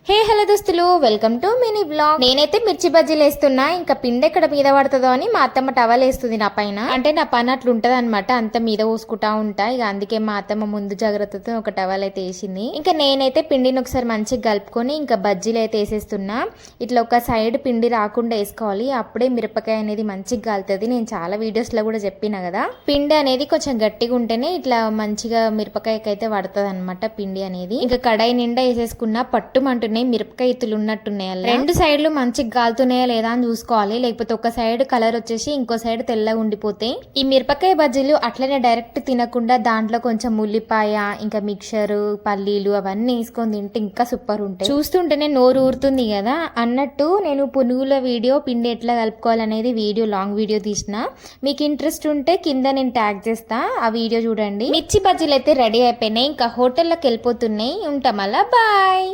Hey hello దోస్తులు, welcome to mini blog. నేనైతే మిర్చి బజ్జీలు వేస్తున్నా. ఇంకా పిండి ఎక్కడ మీద పడుతుందో అని మా అత్తమ్మ టవల్ వేస్తుంది నా పైన. అంటే నా పని అట్లా ఉంటది అనమాట, అంత మీద పోసుకుంటా ఉంటా. ఇక అందుకే మా అత్తమ్మ ముందు జాగ్రత్తతో ఒక టవల్ అయితే వేసింది. ఇంకా నేనైతే పిండిని ఒకసారి మంచిగా కలుపుకొని ఇంకా బజ్జీలు అయితే వేసేస్తున్నా. ఇట్లా ఒక సైడ్ పిండి రాకుండా వేసుకోవాలి, అప్పుడే మిరపకాయ అనేది మంచిగా కాలుతుంది. నేను చాలా వీడియోస్ లో కూడా చెప్పిన కదా, పిండి అనేది కొంచెం గట్టిగా ఉంటేనే ఇట్లా మంచిగా మిరపకాయకి అయితే పడుతుంది అనమాట పిండి అనేది. ఇంకా కడాయి నిండా వేసేసుకున్నా, పట్టుమంటున్నాయి మిరపకాయ ఇత్తులు ఉన్నట్టున్నాయి. రెండు సైడ్లు మంచిగా గాలుతున్నాయా లేదా అని చూసుకోవాలి, లేకపోతే ఒక సైడ్ కలర్ వచ్చేసి ఇంకో సైడ్ తెల్లగా ఉండిపోతే. ఈ మిరపకాయ బజ్జీలు అట్లనే డైరెక్ట్ తినకుండా దాంట్లో కొంచెం ఉల్లిపాయ, ఇంకా మిక్చర్, పల్లీలు అవన్నీ వేసుకొని తింటే ఇంకా సూపర్ ఉంటాయి. చూస్తుంటేనే నోరు ఊరుతుంది కదా అన్నట్టు నేను పునుగుల వీడియో పిండి ఎట్లా కలుపుకోవాలనేది లాంగ్ వీడియో తీసిన. మీకు ఇంట్రెస్ట్ ఉంటే కింద నేను ట్యాగ్ చేస్తా, ఆ వీడియో చూడండి. మిర్చి బజ్జీలు అయితే రెడీ అయిపోయినాయి, ఇంకా హోటల్లోకి వెళ్ళిపోతున్నాయి. ఉంటాం అలా, బాయ్.